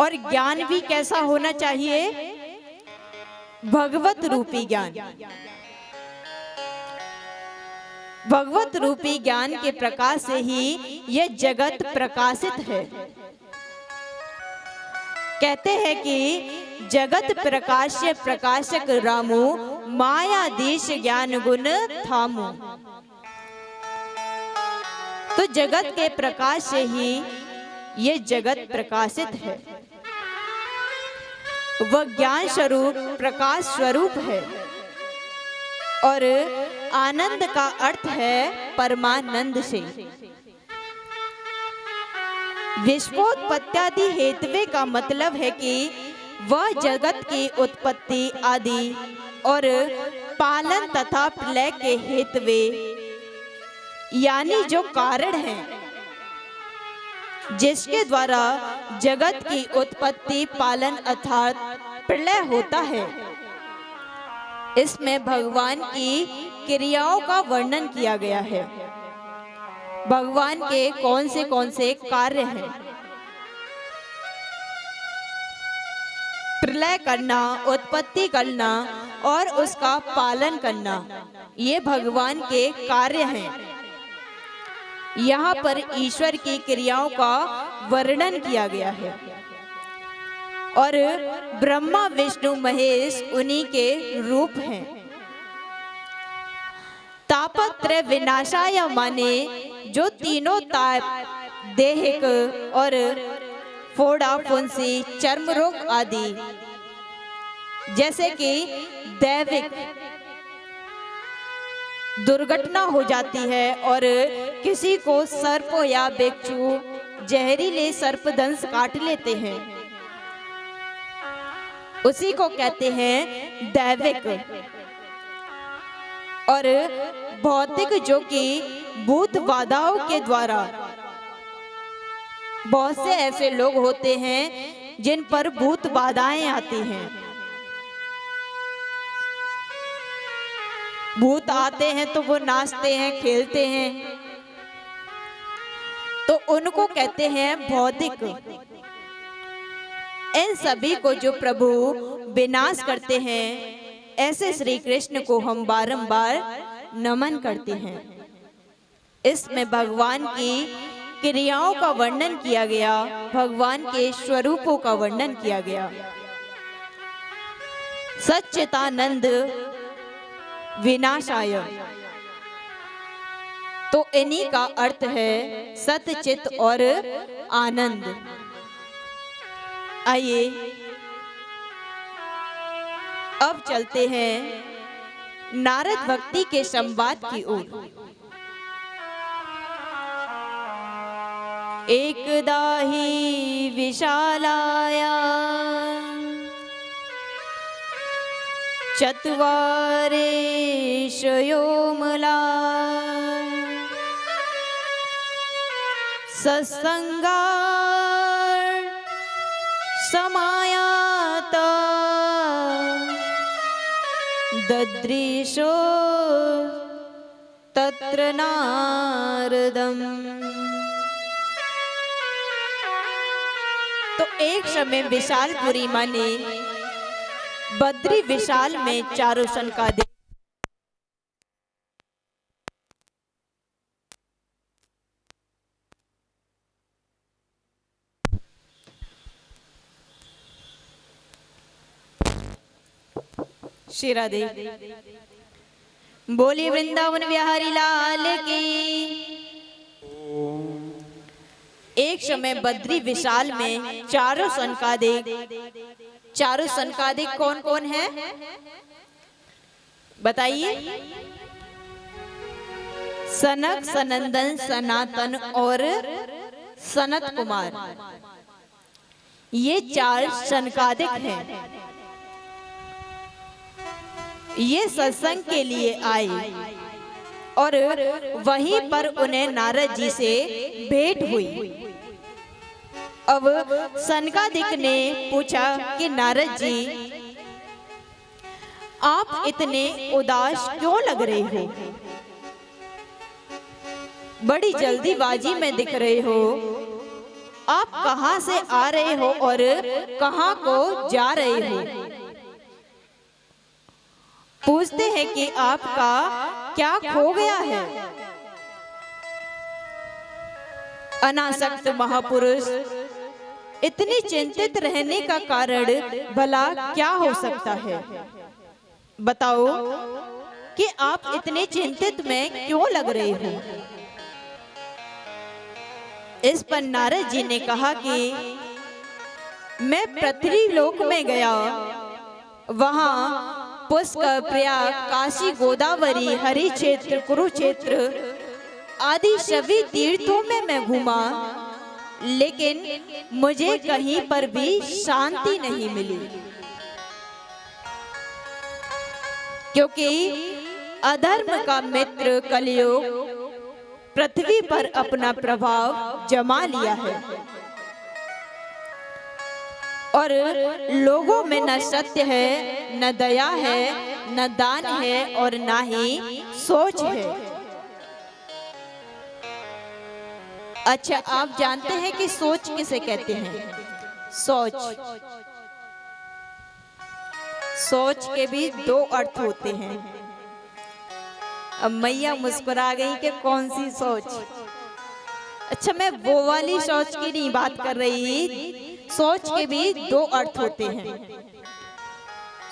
और ज्ञान भी कैसा होना चाहिए? भगवत रूपी ज्ञान। भगवत रूपी ज्ञान के प्रकाश से ही यह जगत प्रकाशित है। कहते हैं कि जगत प्रकाश्य प्रकाशक रामू, मायाधीश ज्ञान गुण थामू। तो जगत के प्रकाश से ही ये जगत प्रकाशित है। वह ज्ञान स्वरूप प्रकाश स्वरूप है और आनंद का अर्थ है परमानंद से। विश्वोत्पत्त्यादि हेतुवे का मतलब है कि वह जगत की उत्पत्ति आदि और पालन तथा प्रलय के हेतुवे यानी जो कारण है जिसके द्वारा जगत की उत्पत्ति पालन अर्थात प्रलय होता है, इसमें भगवान की क्रियाओं का वर्णन किया गया है। भगवान के कौन से कार्य हैं? प्रलय करना, उत्पत्ति करना और उसका पालन करना, ये भगवान के कार्य हैं। यहाँ पर ईश्वर की क्रियाओं का वर्णन किया गया है और ब्रह्मा विष्णु महेश उन्हीं के रूप हैं। तापत्रय विनाशाय माने जो तीनों ताप, देहिक और फोड़ा फुंसी, चर्म रोग आदि, जैसे कि दैविक दुर्घटना हो जाती है और किसी को सर्प या बिच्छू जहरीले सर्पदंश काट लेते हैं, उसी को कहते हैं दैविक। और भौतिक जो कि भूत बाधाओं के द्वारा, बहुत से ऐसे लोग होते हैं जिन पर भूत बाधाएं आती हैं। भूत आते हैं तो वो नाचते हैं, खेलते हैं, तो उनको कहते हैं भौतिक। इन सभी को जो प्रभु विनाश करते हैं, ऐसे श्री कृष्ण को हम बारंबार नमन करते हैं। इसमें भगवान की क्रियाओं का वर्णन किया गया, भगवान के स्वरूपों का वर्णन किया गया। सच्चिदानंद विनाशाय, तो इन्हीं का अर्थ है सतचित और आनंद। आइए अब चलते हैं नारद भक्ति के संवाद की ओर। एकदा ही विशालाया चत्वारे शयोमला सत्संगा समायाता ददृशो तत्र नारदम। तो एक समय विशालपुरी माने बद्री विशाल में चारों सनकादिक श्री राधे बोली वृंदावन बिहारी लाल की। एक समय बद्री विशाल में चारों सनकादिक कौन कौन है बताइए? सनक, सनंदन, सनातन और सनत कुमार, ये चार सनकादिक हैं। ये सत्संग के लिए आए और वहीं पर उन्हें नारद जी से भेंट हुई। अब सनकादिक ने पूछा कि नारद जी आप इतने उदास क्यों लग रहे हो? बड़ी जल्दीबाजी में दिख रहे हो। आप कहां से आ रहे हो और कहां को जा रहे हो? पूछते हैं कि आपका क्या खो गया है? अनासक्त महापुरुष इतनी चिंतित रहने का कारण भला क्या हो सकता है? बताओ कि आप इतने चिंतित में क्यों लग रहे हो? इस पर नारद जी ने कहा कि मैं पृथ्वी लोक में गया, वहां पुष्कर, प्रयाग, काशी, गोदावरी, हरि क्षेत्र, कुरुक्षेत्र आदि सभी तीर्थों में मैं घूमा, लेकिन मुझे कहीं पर भी शांति नहीं मिली, क्योंकि अधर्म का मित्र कलयुग पृथ्वी पर अपना प्रभाव जमा लिया है और लोगों में न सत्य है, न दया है, न दान है और न ही सोच है। अच्छा, आप जानते हैं कि सोच किसे कहते हैं? सोच के भी दो अर्थ होते हैं। अब मैया मुस्कुरा गई कि कौन सी सोच? अच्छा, मैं वो वाली सोच की नहीं बात कर रही। सोच के भी दो अर्थ होते हैं।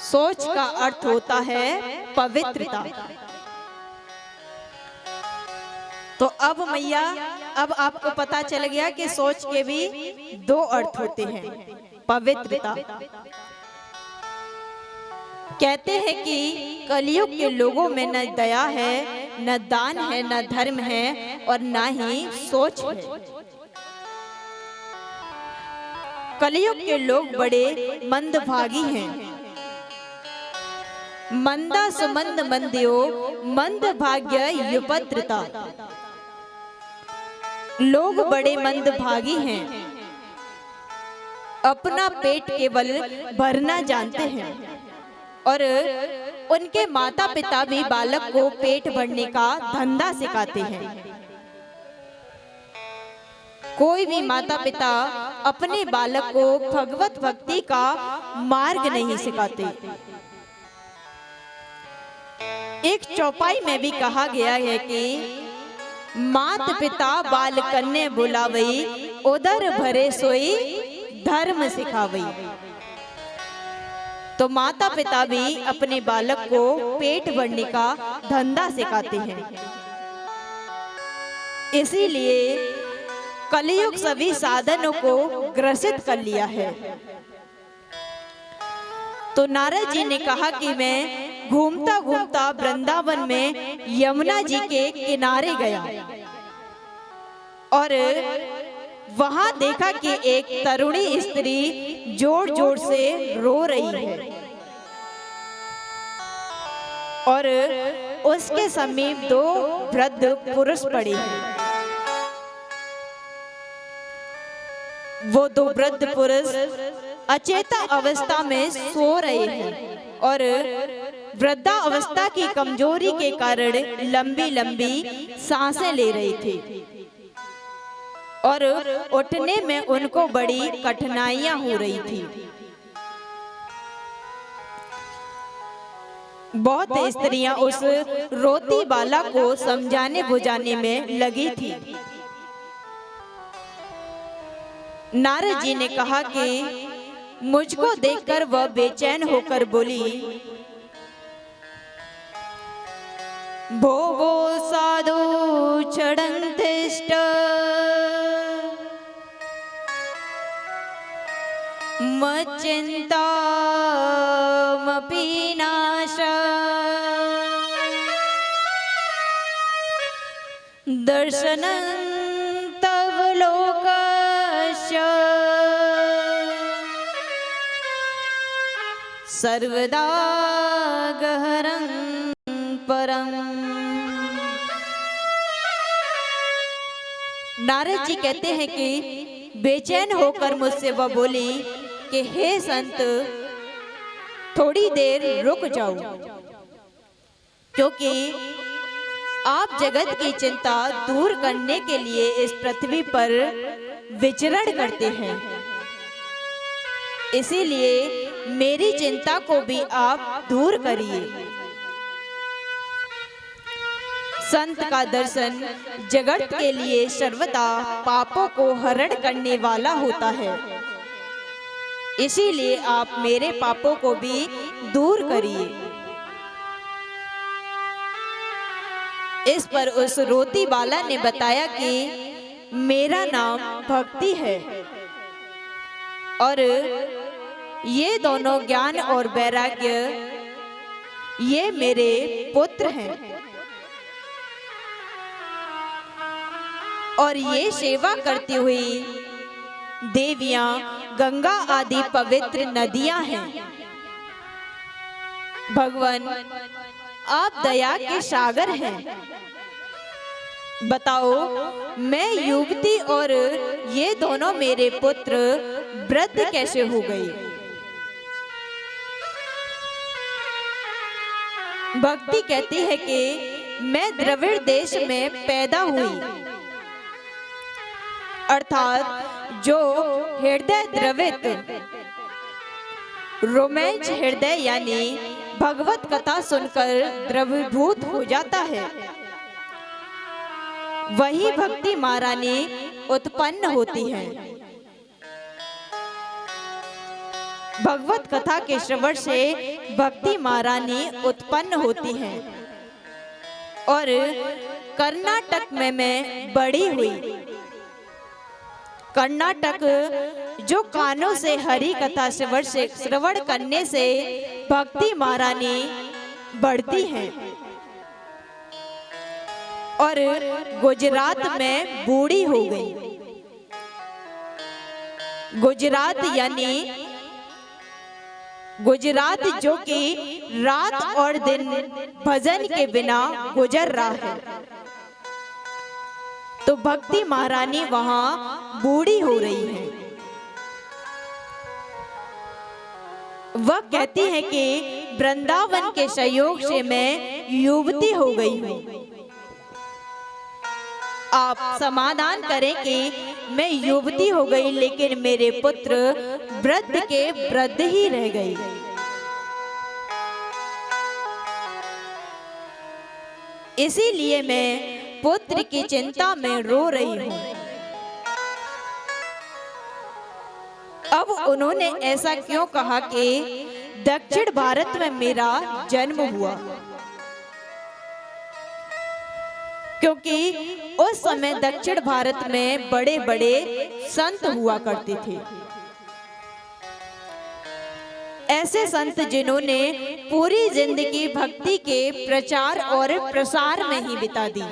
सोच का अर्थ होता है पवित्रता। तो अब मैया, अब आपको पता चल गया कि सोच के भी दो अर्थ होते हैं। पवित्रता कहते हैं कि कलयुग के लोगों में न दया है, न दान है, न धर्म है और न ही सोच है। कलयुग के लोग बड़े मंदभागी हैं। मंदा सुमंद मंद्यो मंद भाग्य युपत्रता। लोग बड़े मंदभागी हैं, अपना पेट केवल भरना जानते हैं और उनके माता पिता भी बालक को पेट भरने का धंधा सिखाते हैं। कोई भी माता पिता अपने बालक को भगवत भक्ति का मार्ग नहीं सिखाते। एक चौपाई में भी कहा गया है कि मात पिता बाल कन्ने बुलावई, उदर भरे सोई धर्म सिखावई। तो माता पिता भी अपने बालक को पेट भरने का धंधा सिखाते हैं। इसीलिए कलयुग सभी साधनों को ग्रसित कर लिया है। तो नारद जी ने कहा कि मैं घूमता घूमता वृंदावन में यमुना जी के किनारे गया और वहां देखा कि एक तरुणी स्त्री जोर जोर से रो रही है और उसके समीप दो वृद्ध पुरुष पड़े हैं। वो दो वृद्ध पुरुष अचेता अवस्था में सो रहे हैं और वृद्धा अवस्था की कमजोरी के कारण लंबी लंबी सांसें ले रहे थे और उठने में उनको बड़ी कठिनाइयां हो रही थी। बहुत स्त्रियां उस रोती बाला को समझाने बुझाने में लगी थी। नारद जी ने कहा कि मुझको देखकर वह बेचैन होकर बोली, भोवो साधु छड़ंतिष्ठ मच्चिंता मपि नाश दर्शनं तव लोकस्य सर्वदा गहरं परम। नारद जी कहते हैं कि बेचैन होकर मुझसे वह बोली कि हे संत, थोड़ी देर रुक जाओ, क्योंकि आप जगत की चिंता दूर करने के लिए इस पृथ्वी पर विचरण करते हैं। इसीलिए मेरी चिंता को भी आप दूर करिए। संत का दर्शन जगत के लिए सर्वदा पापों को हरण करने वाला होता है। इसीलिए आप मेरे पापों को भी दूर करिए। इस पर उस रोती बाला ने बताया कि मेरा नाम भक्ति है और ये दोनों ज्ञान और वैराग्य ये मेरे पुत्र हैं और ये सेवा करती हुई देवियां गंगा आदि पवित्र नदियां हैं। भगवान आप दया के सागर हैं। बताओ मैं युवती और ये दोनों मेरे पुत्र वृद्ध कैसे हो गए? भक्ति कहती है कि मैं द्रविड़ देश में पैदा हुई, अर्थात जो हृदय द्रवित रोमांच हृदय यानी भगवत कथा सुनकर द्रवीभूत हो जाता है, वही भक्ति महारानी उत्पन्न होती है। भगवत कथा के श्रवण से भक्ति महारानी उत्पन्न होती है और कर्नाटक में मैं बड़ी हुई। कर्नाटक जो कानों से हरि कथा श्रवण करने से भक्ति महारानी बढ़ती है और गुजरात में बूढ़ी हो गई। गुजरात यानी गुजरात जो कि रात और दिन भजन के बिना गुजर रहा है, तो भक्ति महारानी वहां बूढ़ी हो रही है। वह कहती है कि वृंदावन के सहयोग से मैं युवती हो गई हूँ। आप समाधान करें कि मैं युवती हो गई लेकिन मेरे पुत्र वृद्ध के वृद्ध ही रह गई। इसीलिए मैं पुत्र की चिंता में रो रही हूं। अब उन्होंने ऐसा क्यों कहा कि दक्षिण भारत में मेरा जन्म हुआ? क्योंकि उस समय दक्षिण भारत में बड़े बड़े संत हुआ करते थे। ऐसे संत जिन्होंने पूरी जिंदगी भक्ति के प्रचार और प्रसार में ही बिता दी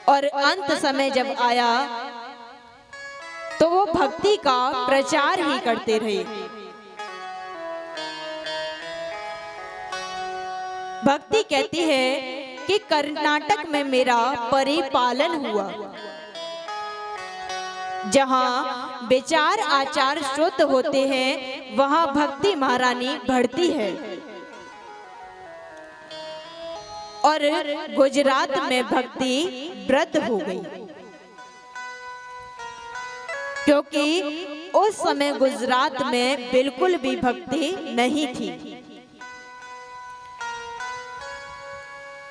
और अंत समय जब आया तो वो भक्ति का प्रचार ही करते रहे। भक्ति कहती है कि कर्नाटक में मेरा परिपालन हुआ, जहां विचार आचार शुद्ध होते हैं वहां भक्ति महारानी बढ़ती है और गुजरात में भक्ति वृद्ध हो गई, क्योंकि उस समय गुजरात में बिल्कुल भी भक्ति नहीं थी।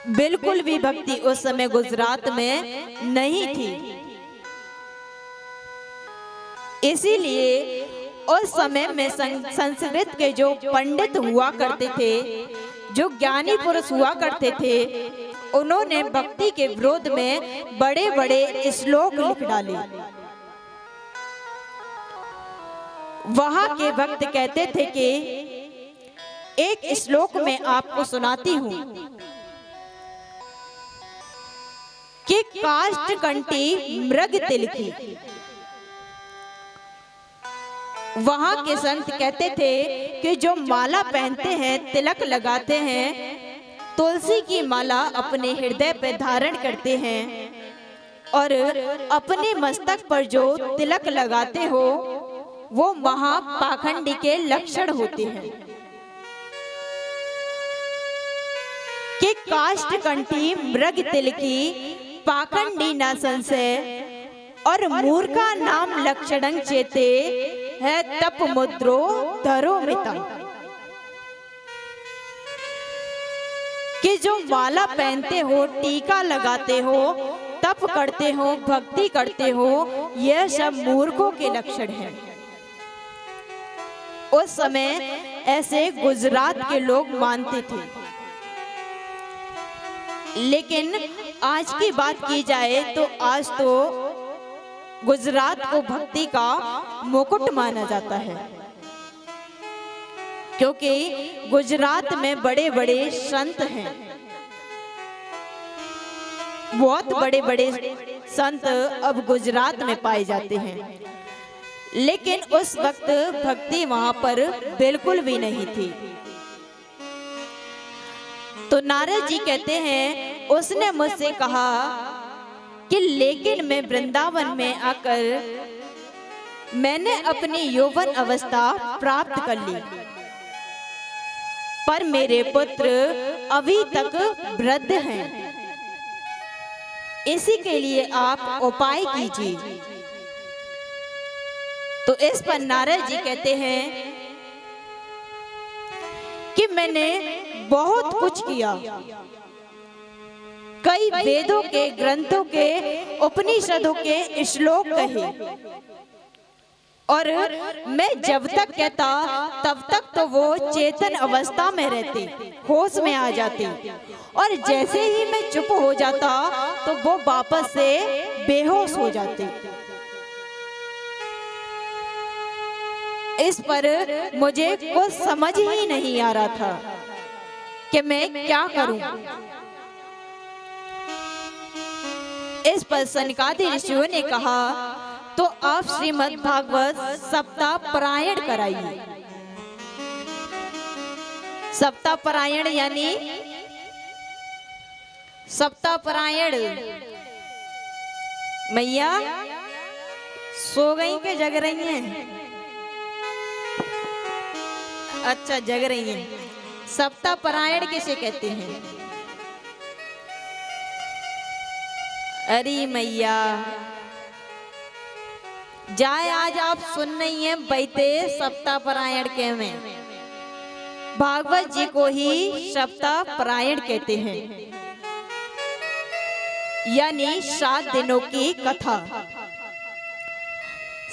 बिल्कुल भी भक्ति उस समय गुजरात में नहीं थी। इसीलिए उस समय में संस्कृत के जो पंडित हुआ करते थे, जो ज्ञानी पुरुष हुआ करते थे, उन्होंने भक्ति के विरोध में बड़े बड़े श्लोक लिख डाले। वहां के भक्त कहते थे कि एक श्लोक में आपको सुनाती हूं कि काष्ठ कंठी मृग तिलकी। वहां के संत कहते थे कि जो माला पहनते हैं, तिलक लगाते हैं, तुलसी की माला अपने हृदय पर धारण करते हैं और अपने मस्तक पर जो तिलक लगाते हो वो महापाखंडी के लक्षण होते हैं। कि काष्ठ कंठी मृग तिलकी पाखंडी ना संशय और मूर्खा नाम लक्षणं चेते है तप मुद्रो धरो मिता। कि जो माला पहनते हो, टीका लगाते हो, तप करते हो, भक्ति करते हो, यह सब मूर्खों के लक्षण हैं। उस समय ऐसे गुजरात के लोग मानते थे, लेकिन आज की बात की जाए तो आज तो गुजरात को भक्ति का मुकुट माना जाता है, क्योंकि गुजरात में बड़े बड़े संत हैं। बहुत बड़े बड़े संत अब गुजरात में पाए जाते हैं, लेकिन उस वक्त भक्ति वहां पर बिल्कुल भी नहीं थी। तो नारद जी कहते हैं, उसने मुझसे कहा कि लेकिन मैं वृंदावन में आकर मैंने अपनी यौवन अवस्था प्राप्त कर ली, पर मेरे पुत्र अभी तक वृद्ध हैं। इसी के लिए आप उपाय कीजिए। तो इस पर नारद जी कहते हैं कि मैंने बहुत कुछ किया, कई वेदों के, ग्रंथों के, उपनिषदों के श्लोक कहे, और मैं जब तक कहता तब तक तो वो चेतन अवस्था में रहते, होश में आ जाते, और जैसे ही मैं चुप हो जाता तो वो वापस से बेहोश हो जाते। इस पर मुझे कुछ समझ ही नहीं आ रहा था कि मैं क्या करूं। इस पर सनकादि ऋषियों ने कहा, तो आप श्रीमद् भागवत सप्ताह पारायण कराइए। सप्ताह पारायण यानी सप्ताह पारायण। मैया सो गई के जग रही हैं? अच्छा, जग रही हैं। सप्ताह पारायण किसे कहते हैं? अरे मैया जाए, आज आप सुन नहीं है बैठे सप्ताह पारायण के में। भागवत जी को ही सप्ताह पारायण कहते हैं, यानी 7 दिनों की कथा।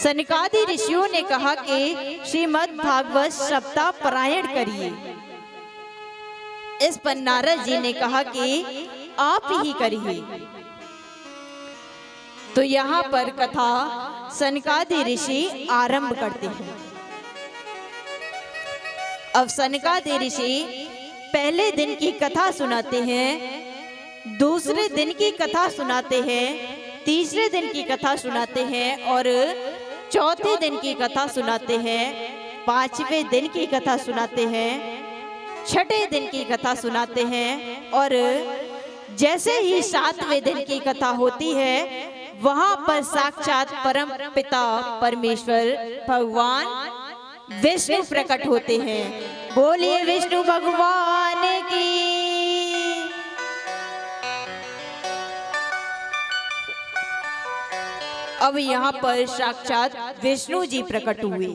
सनकादि ऋषियों ने कहा कि श्रीमद् भागवत सप्ताह पारायण करिए। इस पर नारद जी ने कहा कि आप ही करिए। तो यहाँ पर कथा सनकादि ऋषि आरंभ करते हैं। अब सनकादि ऋषि पहले दिन की कथा सुनाते हैं, दूसरे दिन की कथा सुनाते हैं, तीसरे दिन की कथा सुनाते हैं, और चौथे दिन की कथा सुनाते हैं, पांचवें दिन की कथा सुनाते हैं, छठे दिन की कथा सुनाते हैं, और जैसे ही 7वें दिन की कथा होती है, वहां पर साक्षात परम पिता परमेश्वर भगवान विष्णु प्रकट होते हैं। बोलिए विष्णु भगवान की। अब यहाँ पर साक्षात विष्णु जी प्रकट हुए।